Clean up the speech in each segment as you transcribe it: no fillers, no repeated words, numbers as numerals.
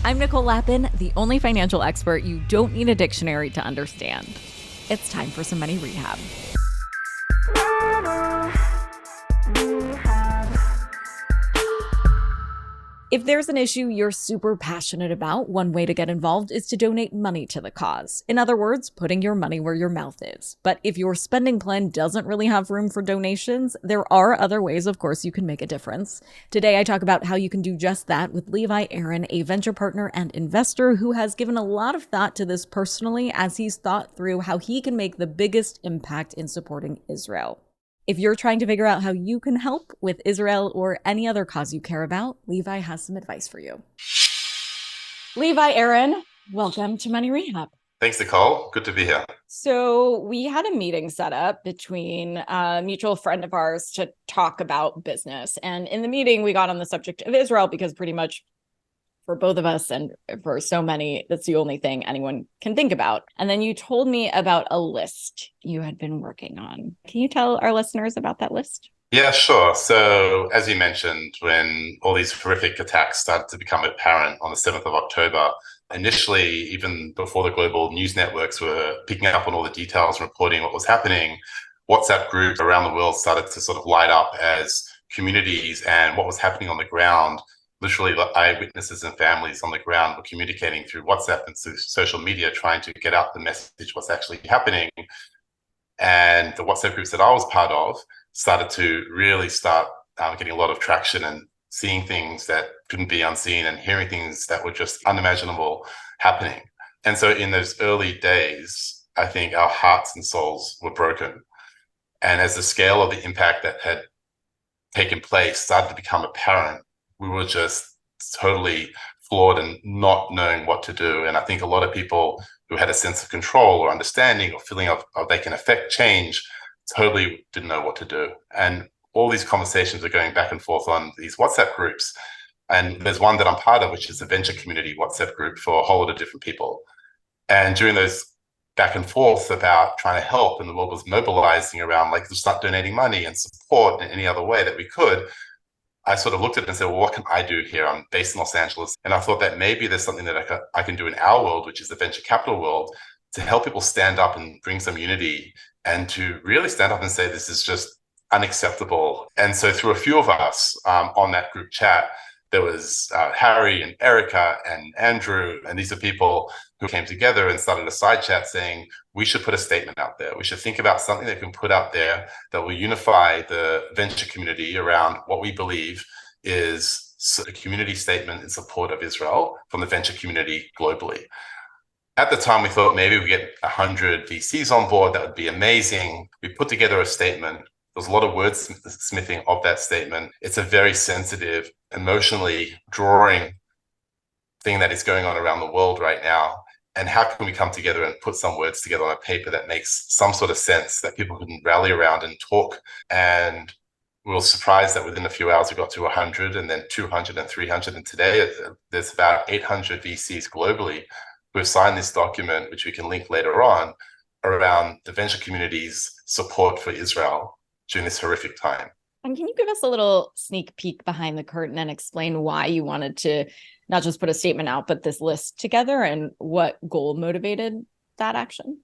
I'm Nicole Lappin, the only financial expert you don't need a dictionary to understand. It's time for some money rehab. If there's an issue you're super passionate about, one way to get involved is to donate money to the cause. In other words, putting your money where your mouth is. But if your spending plan doesn't really have room for donations, there are other ways, of course, you can make a difference. Today, I talk about how you can do just that with Levi Aaron, a venture partner and investor who has given a lot of thought to this personally as he's thought through how he can make the biggest impact in supporting Israel. If you're trying to figure out how you can help with Israel or any other cause you care about, Levi has some advice for you. Levi Aaron, welcome to Money Rehab. Thanks, Nicole. Good to be here. So we had a meeting set up between a mutual friend of ours to talk about business. And in the meeting, we got on the subject of Israel because pretty much for both of us and for so many, that's the only thing anyone can think about. And then you told me about a list you had been working on. Can you tell our listeners about that list? Yeah, sure. So as you mentioned, when all these horrific attacks started to become apparent on the 7th of October, initially, even before the global news networks were picking up on all the details and reporting what was happening, WhatsApp groups around the world started to sort of light up as communities, and what was happening on the ground. Literally, the eyewitnesses and families on the ground were communicating through WhatsApp and social media, trying to get out the message, what's actually happening. And the WhatsApp groups that I was part of started to really start getting a lot of traction and seeing things that couldn't be unseen and hearing things that were just unimaginable happening. And so in those early days, I think our hearts and souls were broken. And as the scale of the impact that had taken place started to become apparent, we were just totally flawed and not knowing what to do. And I think a lot of people who had a sense of control or understanding or feeling of they can affect change totally didn't know what to do. And all these conversations are going back and forth on these WhatsApp groups. And there's one that I'm part of, which is a venture community WhatsApp group for a whole lot of different people. And during those back and forth about trying to help, and the world was mobilizing around, like, to start donating money and support in any other way that we could, I sort of looked at it and said, well, what can I do here? I'm based in Los Angeles. And I thought that maybe there's something that I can do in our world, which is the venture capital world, to help people stand up and bring some unity and to really stand up and say, this is just unacceptable. And so through a few of us on that group chat, there was Harry and Erica and Andrew, and these are people who came together and started a side chat saying, we should put a statement out there. We should think about something that we can put out there that will unify the venture community around what we believe is a community statement in support of Israel from the venture community globally. At the time, we thought maybe we get 100 VCs on board. That would be amazing. We put together a statement. There's a lot of wordsmithing of that statement. It's a very sensitive, emotionally drawing thing that is going on around the world right now. And how can we come together and put some words together on a paper that makes some sort of sense that people can rally around and talk? And we were surprised that within a few hours we got to 100, and then 200 and 300. And today there's about 800 VCs globally who have signed this document, which we can link later on, around the venture community's support for Israel during this horrific time. And can you give us a little sneak peek behind the curtain and explain why you wanted to not just put a statement out, but this list together, and what goal motivated that action?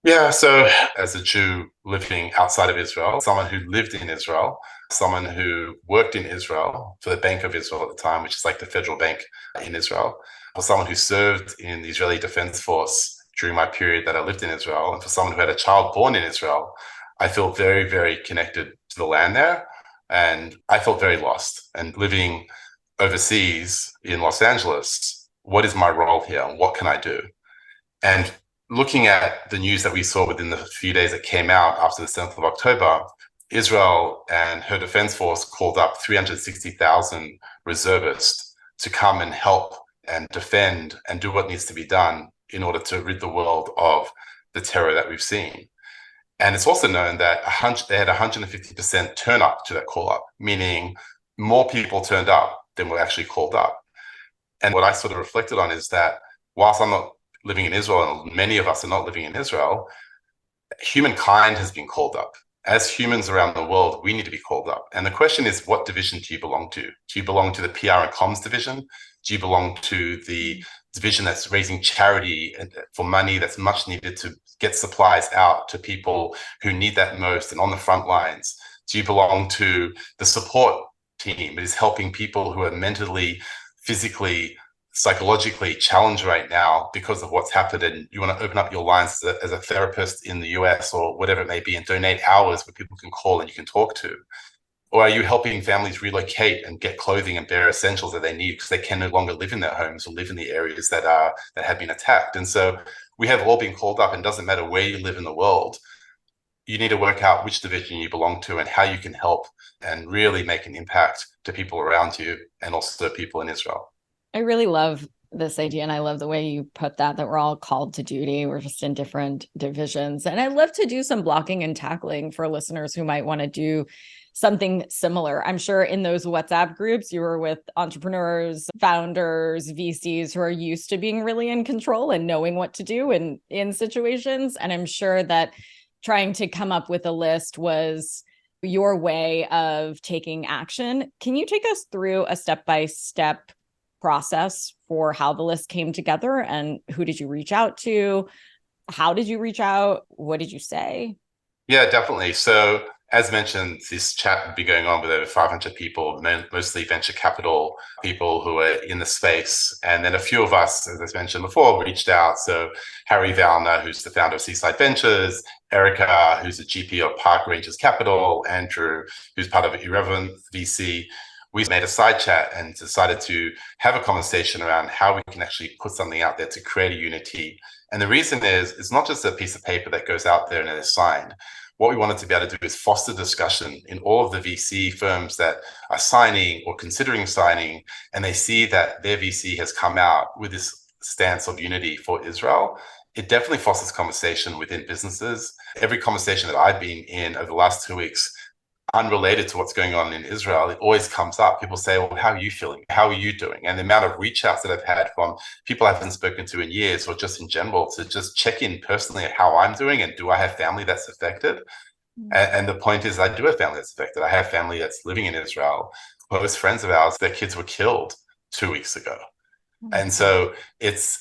Yeah, so as a Jew living outside of Israel, someone who lived in Israel, someone who worked in Israel for the Bank of Israel at the time, which is like the federal bank in Israel, for someone who served in the Israeli Defense Force during my period that I lived in Israel, and for someone who had a child born in Israel, I feel very, very connected to the land there. And I felt very lost. And living overseas in Los Angeles, what is my role here? And what can I do? And looking at the news that we saw within the few days that came out after the 7th of October, Israel and her defense force called up 360,000 reservists to come and help and defend and do what needs to be done in order to rid the world of the terror that we've seen. And it's also known that they had 150% turn up to that call up, meaning more people turned up than were actually called up. And what I sort of reflected on is that whilst I'm not living in Israel, and many of us are not living in Israel, humankind has been called up. as humans around the world, we need to be called up. And the question is, what division do you belong to? Do you belong to the PR and comms division? Do you belong to the division that's raising charity for money that's much needed to get supplies out to people who need that most and on the front lines? Do you belong to the support team that is helping people who are mentally, physically, psychologically challenged right now because of what's happened, and you want to open up your lines as a therapist in the US or whatever it may be and donate hours where people can call and you can talk to? Or are you helping families relocate and get clothing and bare essentials that they need because they can no longer live in their homes or live in the areas that have been attacked? And so we have all been called up, and it doesn't matter where you live in the world. You need to work out which division you belong to and how you can help and really make an impact to people around you and also people in Israel. I really love this idea, and I love the way you put that we're all called to duty. We're just in different divisions. And I'd love to do some blocking and tackling for listeners who might want to do something similar. I'm sure in those WhatsApp groups, you were with entrepreneurs, founders, VCs who are used to being really in control and knowing what to do in situations. And I'm sure that trying to come up with a list was your way of taking action. Can you take us through a step-by-step process for how the list came together, and who did you reach out to? How did you reach out? What did you say? Yeah, definitely. So as mentioned, this chat would be going on with over 500 people, mostly venture capital people who are in the space. And then a few of us, as I mentioned before, reached out. So Harry Valner, who's the founder of Seaside Ventures, Erica, who's the GP of Park Rangers Capital, Andrew, who's part of Irrelevant VC. We made a side chat and decided to have a conversation around how we can actually put something out there to create a unity. And the reason is, it's not just a piece of paper that goes out there and is signed. What we wanted to be able to do is foster discussion in all of the VC firms that are signing or considering signing, and they see that their VC has come out with this stance of unity for Israel. It definitely fosters conversation within businesses. Every conversation that I've been in over the last 2 weeks, unrelated to what's going on in Israel, it always comes up. People say, well, how are you feeling? How are you doing? And the amount of reach outs that I've had from people I haven't spoken to in years, or just in general, to just check in personally at how I'm doing and do I have family that's affected? And the point is, I do have family that's affected. I have family that's living in Israel. Close friends of ours, their kids were killed 2 weeks ago. And so it's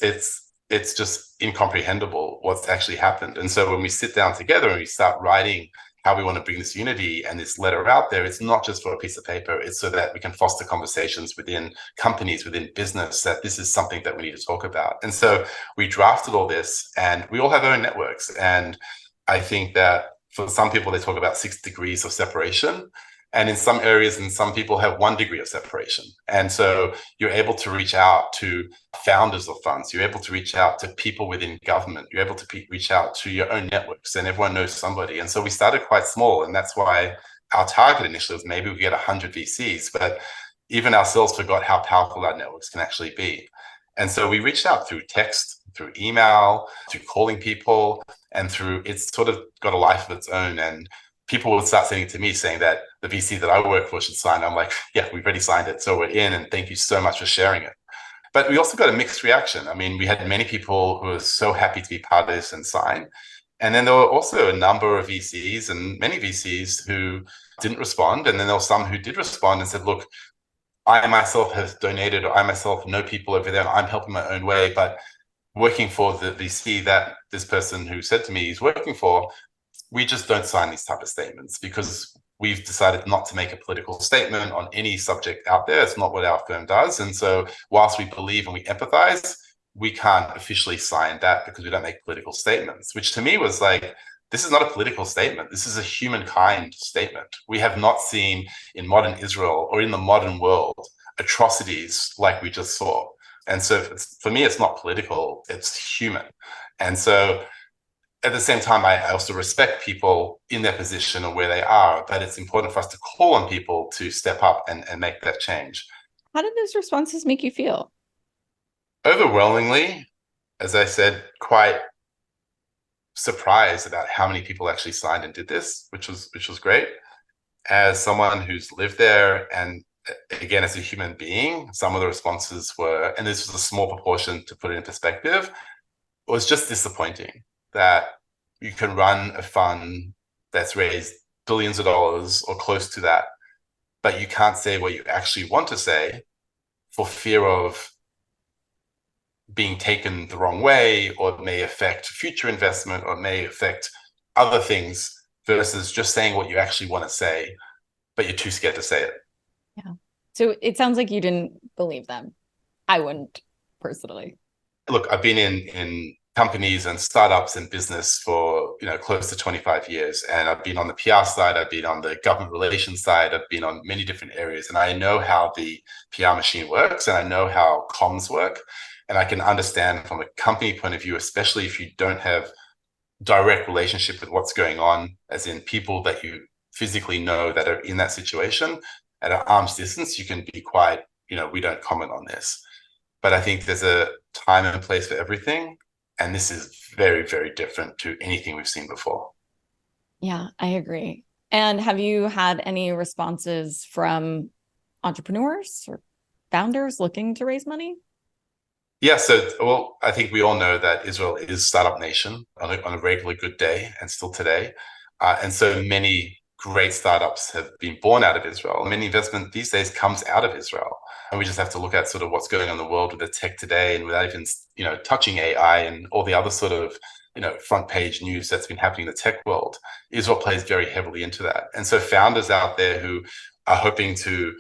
just incomprehensible what's actually happened. And so when we sit down together and we start writing how we want to bring this unity and this letter out there, it's not just for a piece of paper. It's so that we can foster conversations within companies, within business, that this is something that we need to talk about. And so we drafted all this, and we all have our own networks. And I think that for some people, they talk about 6 degrees of separation. And in some areas, and some people have 1 degree of separation. And so you're able to reach out to founders of funds. You're able to reach out to people within government. You're able to reach out to your own networks, and everyone knows somebody. And so we started quite small. And that's why our target initially was maybe we get 100 VCs, but even ourselves forgot how powerful our networks can actually be. And so we reached out through text, through email, through calling people, and through, it's sort of got a life of its own. And people would start sending to me saying that the VC that I work for should sign. I'm like, yeah, we've already signed it, so we're in, and thank you so much for sharing it. But we also got a mixed reaction. I mean, we had many people who were so happy to be part of this and sign. And then there were also a number of VCs and many VCs who didn't respond. And then there were some who did respond and said, look, I myself have donated, or I myself know people over there, and I'm helping my own way. But working for the VC that this person who said to me he's working for, we just don't sign these type of statements because we've decided not to make a political statement on any subject out there. It's not what our firm does. And so whilst we believe and we empathize, we can't officially sign that because we don't make political statements, which to me was like, this is not a political statement. This is a humankind statement. We have not seen in modern Israel or in the modern world atrocities like we just saw. And so for me, it's not political, it's human. And so at the same time, I also respect people in their position or where they are, but it's important for us to call on people to step up and make that change. How did those responses make you feel? Overwhelmingly, as I said, quite surprised about how many people actually signed and did this, which was great. As someone who's lived there, and again, as a human being, some of the responses were, and this was a small proportion to put it in perspective, it was just disappointing that you can run a fund that's raised billions of dollars or close to that, but you can't say what you actually want to say for fear of being taken the wrong way, or it may affect future investment, or it may affect other things, versus just saying what you actually want to say, but you're too scared to say it. Yeah. So it sounds like you didn't believe them. I wouldn't personally. Look, I've been in companies and startups and business for close to 25 years, and I've been on the PR side, I've been on the government relations side, I've been on many different areas, and I know how the PR machine works, and I know how comms work, and I can understand from a company point of view, especially if you don't have direct relationship with what's going on, as in people that you physically know that are in that situation at an arm's distance, you can be quite, we don't comment on this. But I think there's a time and place for everything. And this is very, very different to anything we've seen before. Yeah, I agree. And have you had any responses from entrepreneurs or founders looking to raise money? Yeah, so well, I think we all know that Israel is startup nation on a regular good day, and still today. And so many great startups have been born out of Israel. Many investment these days comes out of Israel. And we just have to look at sort of what's going on in the world with the tech today, and without even, touching AI and all the other sort of, front page news that's been happening in the tech world. Israel plays very heavily into that. And so founders out there who are hoping to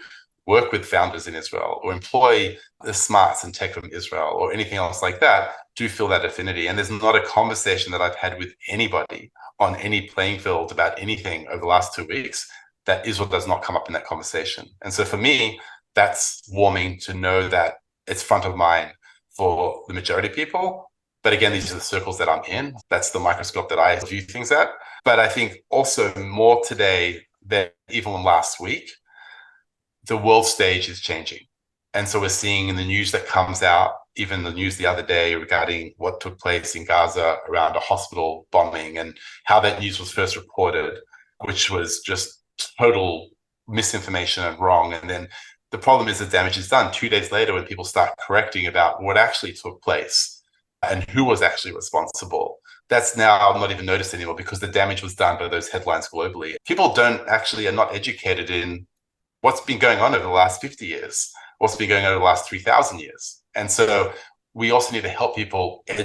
work with founders in Israel or employ the smarts and tech from Israel or anything else like that do feel that affinity. And there's not a conversation that I've had with anybody on any playing field about anything over the last 2 weeks that Israel does not come up in that conversation. And so for me, that's warming to know that it's front of mind for the majority of people. But again, these are the circles that I'm in. That's the microscope that I view things at. But I think also more today than even last week, the world stage is changing. And so we're seeing in the news that comes out, even the news the other day regarding what took place in Gaza around a hospital bombing and how that news was first reported, which was just total misinformation and wrong. And then the problem is the damage is done 2 days later when people start correcting about what actually took place and who was actually responsible. That's now not even noticed anymore because the damage was done by those headlines globally. People are not educated in what's been going on over the last 50 years, what's been going on over the last 3,000 years. And so we also need to help people and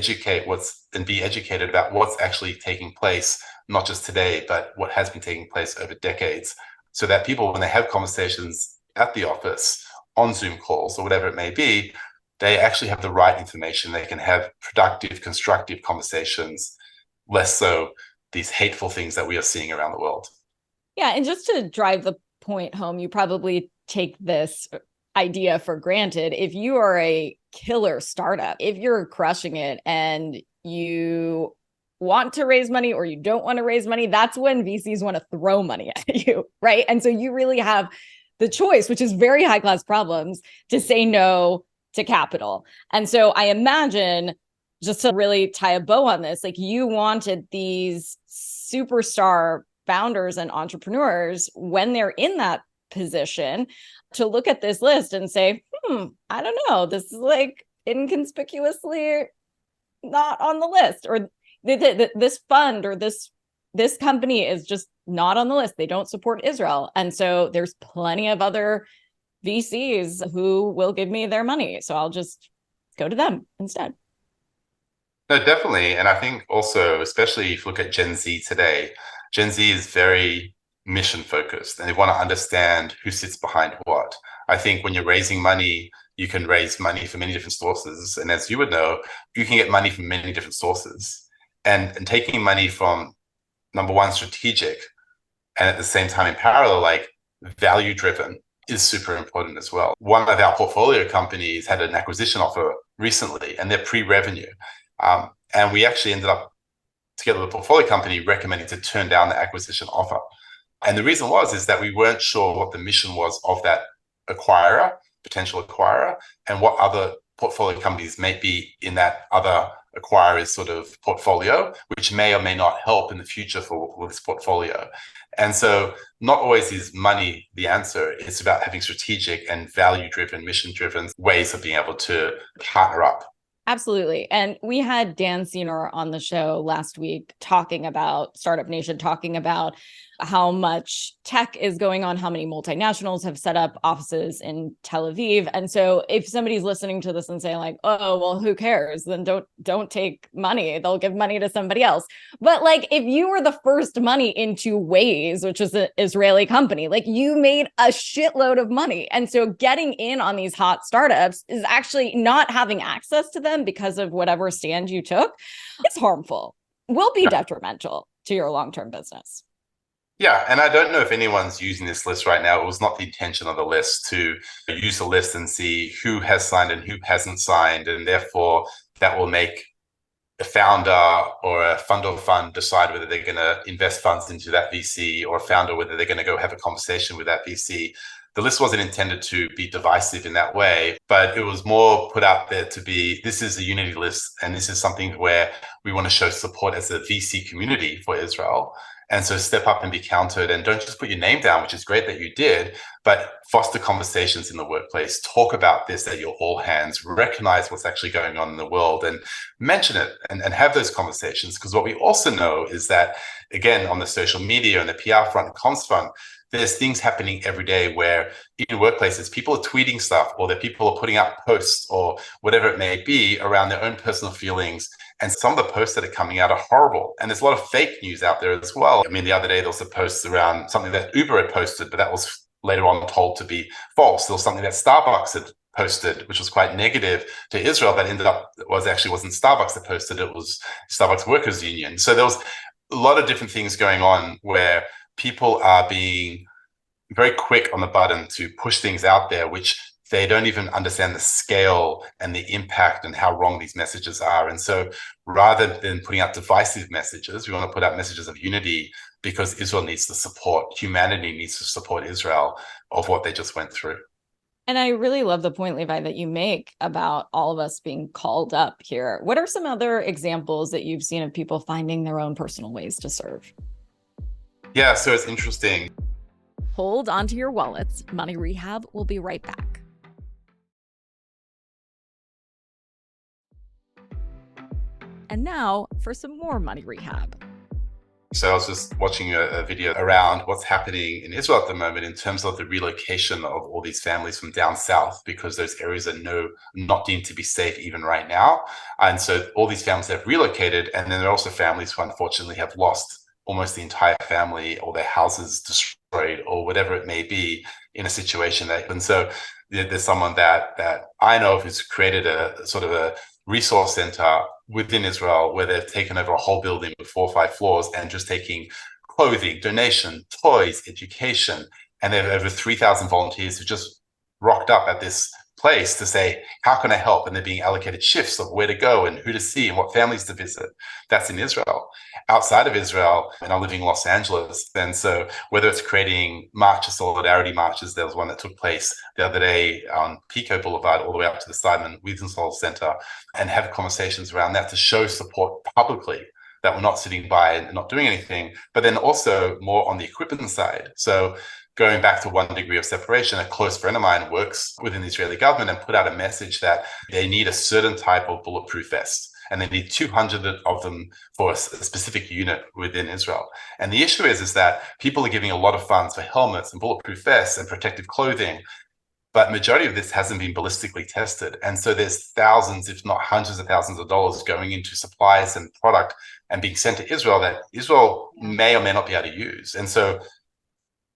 be educated about what's actually taking place, not just today, but what has been taking place over decades, so that people, when they have conversations at the office, on Zoom calls or whatever it may be, they actually have the right information. They can have productive, constructive conversations, less so these hateful things that we are seeing around the world. Yeah, and just to drive the point home, you probably take this idea for granted. If you are a killer startup, if you're crushing it and you want to raise money or you don't want to raise money, that's when VCs want to throw money at you, right? And so you really have the choice, which is very high class problems, to say no to capital. And so I imagine, just to really tie a bow on this, like you wanted these superstar founders and entrepreneurs, when they're in that position, to look at this list and say, I don't know, this is like inconspicuously not on the list, or this fund or this company is just not on the list. They don't support Israel. And so there's plenty of other VCs who will give me their money. So I'll just go to them instead. No, definitely. And I think also, especially if you look at Gen Z today, Gen Z is very mission focused and they want to understand who sits behind what. I think when you're raising money, you can raise money from many different sources. And as you would know, you can get money from many different sources. And taking money from, number one, strategic, and at the same time in parallel, like value driven, is super important as well. One of our portfolio companies had an acquisition offer recently and they're pre-revenue. And we actually ended up, together with the portfolio company, recommending to turn down the acquisition offer. And the reason is that we weren't sure what the mission was of that potential acquirer, and what other portfolio companies may be in that other acquirer's sort of portfolio, which may or may not help in the future for this portfolio. And so not always is money the answer. It's about having strategic and value-driven, mission-driven ways of being able to partner up. Absolutely. And we had Dan Senor on the show last week talking about Startup Nation, talking about how much tech is going on, how many multinationals have set up offices in Tel Aviv. And so if somebody's listening to this and saying like, oh, well, who cares? Then don't take money. They'll give money to somebody else. But like if you were the first money into Waze, which is an Israeli company, like you made a shitload of money. And so getting in on these hot startups is actually not having access to them because of whatever stand you took. It's harmful, will be detrimental to your long-term business. Yeah, and I don't know if anyone's using this list right now. It was not the intention of the list to use the list and see who has signed and who hasn't signed, and therefore that will make a founder or a fund of fund decide whether they're going to invest funds into that VC, or a founder whether they're going to go have a conversation with that VC. The list wasn't intended to be divisive in that way, but it was more put out there to be, this is a unity list, and this is something where we want to show support as a VC community for Israel. And so step up and be counted, and don't just put your name down, which is great that you did, but foster conversations in the workplace, talk about this at your all hands, recognize what's actually going on in the world and mention it and have those conversations. Because what we also know is that, again, on the social media and the PR front and comms front, there's things happening every day where in workplaces, people are tweeting stuff, or that people are putting out posts or whatever it may be around their own personal feelings. And some of the posts that are coming out are horrible. And there's a lot of fake news out there as well. I mean, the other day, there was a post around something that Uber had posted, but that was later on told to be false. There was something that Starbucks had posted, which was quite negative to Israel, that ended up wasn't Starbucks that posted it, was Starbucks Workers Union. So there was a lot of different things going on where people are being very quick on the button to push things out there, which they don't even understand the scale and the impact and how wrong these messages are. And so rather than putting out divisive messages, we want to put out messages of unity, because Israel needs the support. Humanity needs to support Israel of what they just went through. And I really love the point, Levi, that you make about all of us being called up here. What are some other examples that you've seen of people finding their own personal ways to serve? Yeah, so it's interesting. Hold onto your wallets. Money Rehab will be right back. And now for some more Money Rehab. So I was just watching a video around what's happening in Israel at the moment in terms of the relocation of all these families from down south, because those areas are not deemed to be safe even right now. And so all these families have relocated, and then there are also families who unfortunately have lost almost the entire family, or their houses destroyed, or whatever it may be, in a situation that. And so there's someone that I know of who's created a sort of a resource center within Israel where they've taken over a whole building with 4 or 5 floors and just taking clothing, donation, toys, education. And they have over 3,000 volunteers who just rocked up at this place to say, how can I help? And they're being allocated shifts of where to go and who to see and what families to visit. That's in Israel. Outside of Israel, and I'm living in Los Angeles, and so whether it's creating marches, solidarity marches, there was one that took place the other day on Pico Boulevard all the way up to the Simon Wiesenthal Center, and have conversations around that to show support publicly, that we're not sitting by and not doing anything, but then also more on the equipment side. So going back to 1 degree of separation, a close friend of mine works within the Israeli government and put out a message that they need a certain type of bulletproof vest, and they need 200 of them for a specific unit within Israel. And the issue is that people are giving a lot of funds for helmets and bulletproof vests and protective clothing, but majority of this hasn't been ballistically tested. And so there's thousands, if not hundreds of thousands of dollars going into supplies and product and being sent to Israel that Israel may or may not be able to use. And so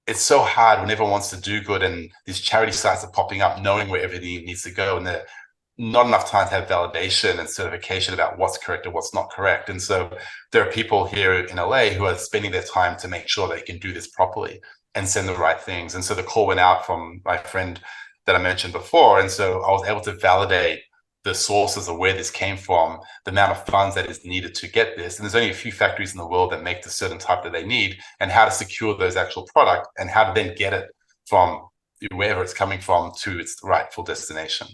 it's so hard when everyone wants to do good and these charity sites are popping up knowing where everything needs to go, and there's not enough time to have validation and certification about what's correct and what's not correct. And so there are people here in LA who are spending their time to make sure they can do this properly and send the right things. And so the call went out from my friend that I mentioned before. And so I was able to validate the sources of where this came from, the amount of funds that is needed to get this. And there's only a few factories in the world that make the certain type that they need, and how to secure those actual product and how to then get it from wherever it's coming from to its rightful destination.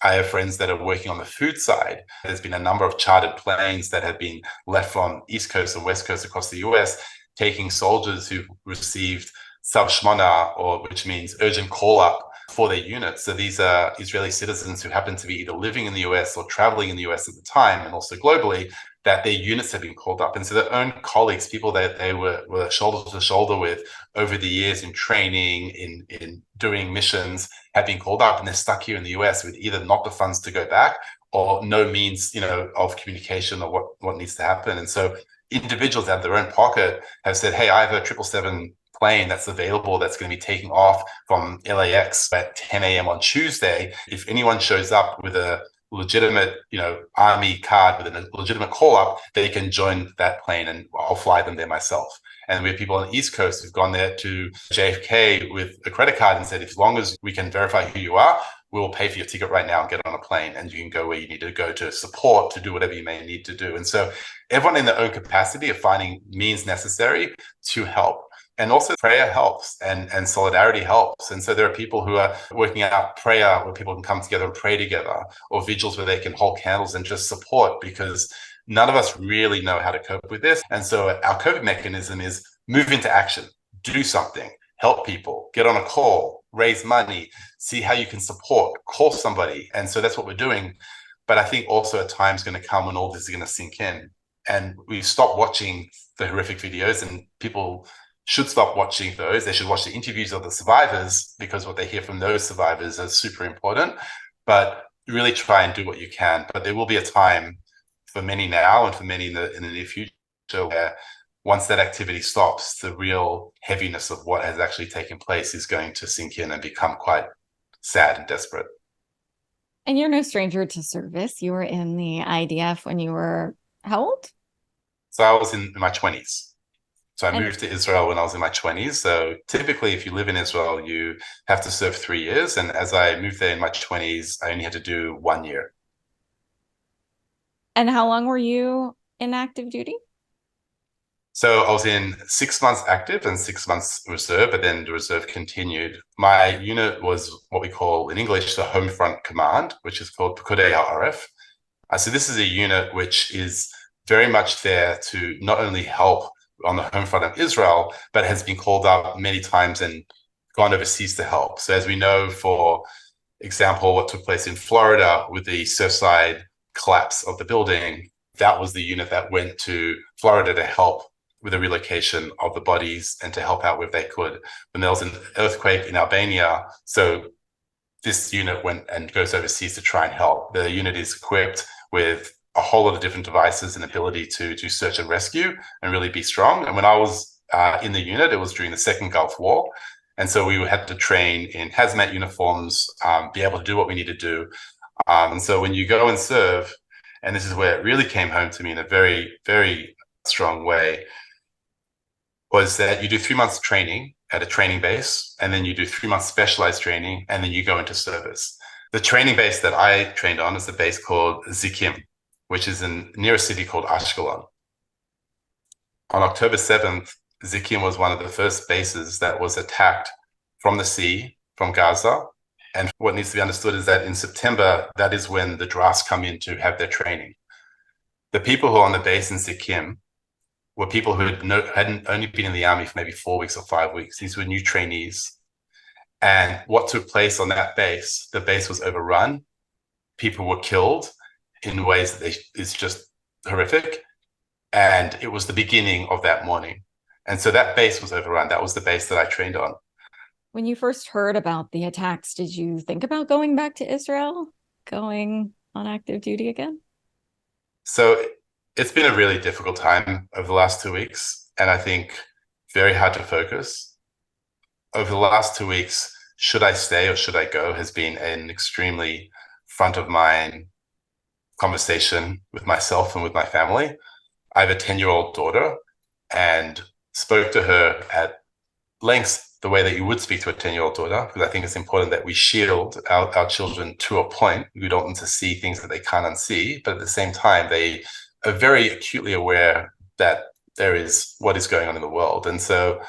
I have friends that are working on the food side. There's been a number of chartered planes that have been left from East Coast and West Coast across the US, taking soldiers who've received Sal Shmona, or which means urgent call up, for their units. So these are Israeli citizens who happen to be either living in the US or traveling in the US at the time, and also globally, that their units have been called up. And so their own colleagues, people that they were shoulder to shoulder with over the years in training, in doing missions, have been called up, and they're stuck here in the US with either not the funds to go back or no means, of communication or what needs to happen. And so individuals out of their own pocket have said, hey, I have a 777 plane that's available that's going to be taking off from LAX at 10 a.m. on Tuesday. If anyone shows up with a legitimate, Army card with a legitimate call up, they can join that plane and I'll fly them there myself. And we have people on the East Coast who've gone there to JFK with a credit card and said, as long as we can verify who you are, we will pay for your ticket right now and get on a plane, and you can go where you need to go to support, to do whatever you may need to do. And so everyone in their own capacity of finding means necessary to help. And also prayer helps and solidarity helps. And so there are people who are working out prayer where people can come together and pray together, or vigils where they can hold candles and just support, because none of us really know how to cope with this. And so our coping mechanism is move into action, do something, help people, get on a call, raise money, see how you can support, call somebody. And so that's what we're doing. But I think also a time's going to come when all this is going to sink in. And we've stopped watching the horrific videos, and people should stop watching those. They should watch the interviews of the survivors, because what they hear from those survivors is super important. But really try and do what you can. But there will be a time for many now and for many in the near future where once that activity stops, the real heaviness of what has actually taken place is going to sink in and become quite sad and desperate. And you're no stranger to service. You were in the IDF when you were how old? So I was in my 20s. So I And moved to Israel when I was in my 20s. So typically, if you live in Israel, you have to serve 3 years. And as I moved there in my 20s, I only had to do 1 year. and how long were you in active duty? So I was in 6 months active and 6 months reserve, but then the reserve continued. My unit was what we call in English the Home Front Command, which is called Pekudei HaAref. So this is a unit which is very much there to not only help on the home front of Israel, but has been called up many times and gone overseas to help. So as we know, for example, what took place in Florida with the Surfside collapse of the building, that was the unit that went to Florida to help with the relocation of the bodies and to help out where they could. When there was an earthquake in Albania, so this unit went and goes overseas to try and help. The unit is equipped with a whole lot of different devices and ability to do search and rescue and really be strong. And when I was in the unit, it was during the Second Gulf War. And so we had to train in hazmat uniforms, be able to do what we need to do. And so when you go and serve, and this is where it really came home to me in a very, very strong way, was that you do 3 months training at a training base, and then you do 3 months specialized training, and then you go into service. The training base that I trained on is a base called Zikim, which is near a city called Ashkelon. On October 7th, Zikim was one of the first bases that was attacked from the sea, from Gaza. And what needs to be understood is that in September, that is when the drafts come in to have their training. The people who are on the base in Zikim were people who hadn't only been in the army for maybe 4 weeks or 5 weeks. These were new trainees. And what took place on that base, the base was overrun. People were killed in ways that is just horrific. And it was the beginning of that morning. And so that base was overrun. That was the base that I trained on. When you first heard about the attacks, did you think about going back to Israel, going on active duty again? So it's been a really difficult time over the last 2 weeks, and I think very hard to focus. Over the last 2 weeks, should I stay or should I go has been an extremely front of mind conversation with myself and with my family. I have a 10-year-old daughter and spoke to her at length the way that you would speak to a 10-year-old daughter, because I think it's important that we shield our children to a point. We don't want them to see things that they can't unsee, but at the same time, they are very acutely aware that there is what is going on in the world. And so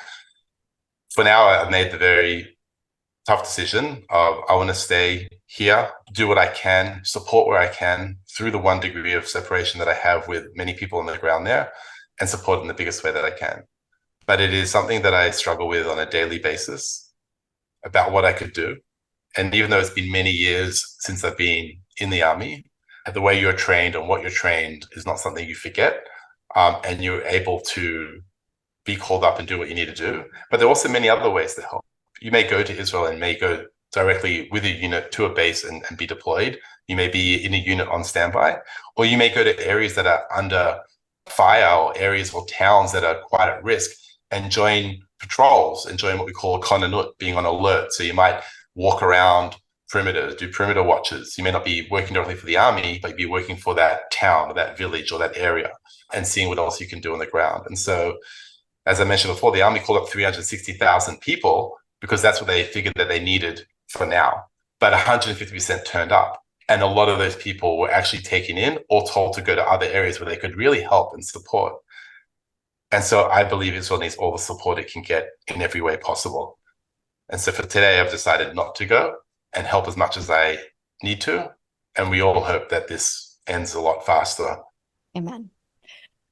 for now, I've made the very tough decision of I want to stay here, do what I can, support where I can through the 1 degree of separation that I have with many people on the ground there, and support in the biggest way that I can. But it is something that I struggle with on a daily basis about what I could do. And even though it's been many years since I've been in the army, the way you're trained and what you're trained is not something you forget. And you're able to be called up and do what you need to do. But there are also many other ways to help. You may go to Israel and may go directly with a unit to a base and be deployed. You may be in a unit on standby, or you may go to areas that are under fire, or areas or towns that are quite at risk, and join patrols and join what we call a konanut, being on alert. So you might walk around perimeters, do perimeter watches. You may not be working directly for the army, but you'd be working for that town or that village or that area and seeing what else you can do on the ground. And so, as I mentioned before, the army called up 360,000 people because that's what they figured that they needed for now. But 150% turned up. And a lot of those people were actually taken in or told to go to other areas where they could really help and support. And so I believe Israel needs all the support it can get in every way possible. And so for today, I've decided not to go and help as much as I need to. And we all hope that this ends a lot faster. Amen.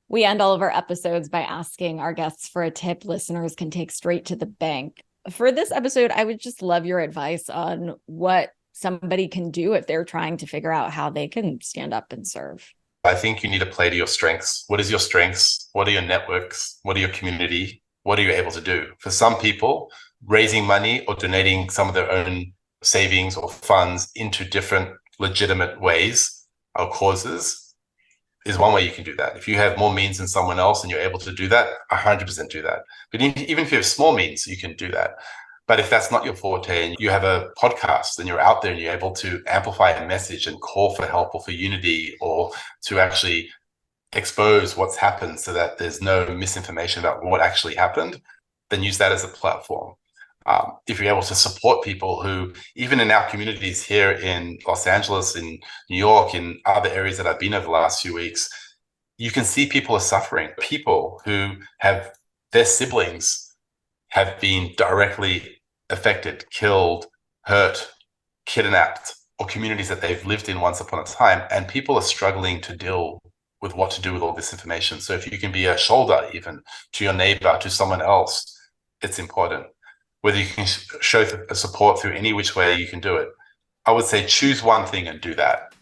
We end all of our episodes by asking our guests for a tip listeners can take straight to the bank. For this episode, I would just love your advice on what somebody can do if they're trying to figure out how they can stand up and serve. I think you need to play to your strengths. What is your strengths? What are your networks? What are your community? What are you able to do? For some people, raising money or donating some of their own savings or funds into different legitimate ways or causes is one way you can do that. If you have more means than someone else and you're able to do that, 100% do that. But even if you have small means, you can do that. But if that's not your forte and you have a podcast and you're out there and you're able to amplify a message and call for help or for unity or to actually expose what's happened so that there's no misinformation about what actually happened, then use that as a platform. If you're able to support people who, even in our communities here in Los Angeles, in New York, in other areas that I've been over the last few weeks, you can see people are suffering. People who have their siblings have been directly affected, killed, hurt, kidnapped, or communities that they've lived in once upon a time. And people are struggling to deal with what to do with all this information. So if you can be a shoulder even to your neighbor, to someone else, it's important. Whether you can show support through any which way you can do it. I would say choose one thing and do that.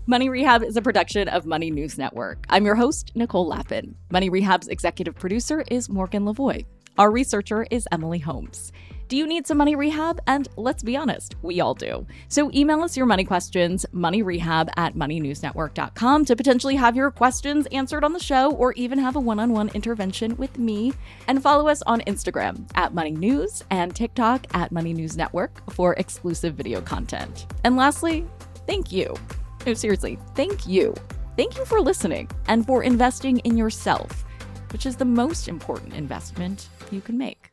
Money Rehab is a production of Money News Network. I'm your host, Nicole Lappin. Money Rehab's executive producer is Morgan Lavoie. Our researcher is Emily Holmes. Do you need some money rehab? And let's be honest, we all do. So email us your money questions, moneyrehab@moneynewsnetwork.com, to potentially have your questions answered on the show or even have a one-on-one intervention with me. And follow us on Instagram @moneynews and TikTok @moneynewsnetwork for exclusive video content. And lastly, thank you. No, seriously, thank you. Thank you for listening and for investing in yourself, which is the most important investment you can make.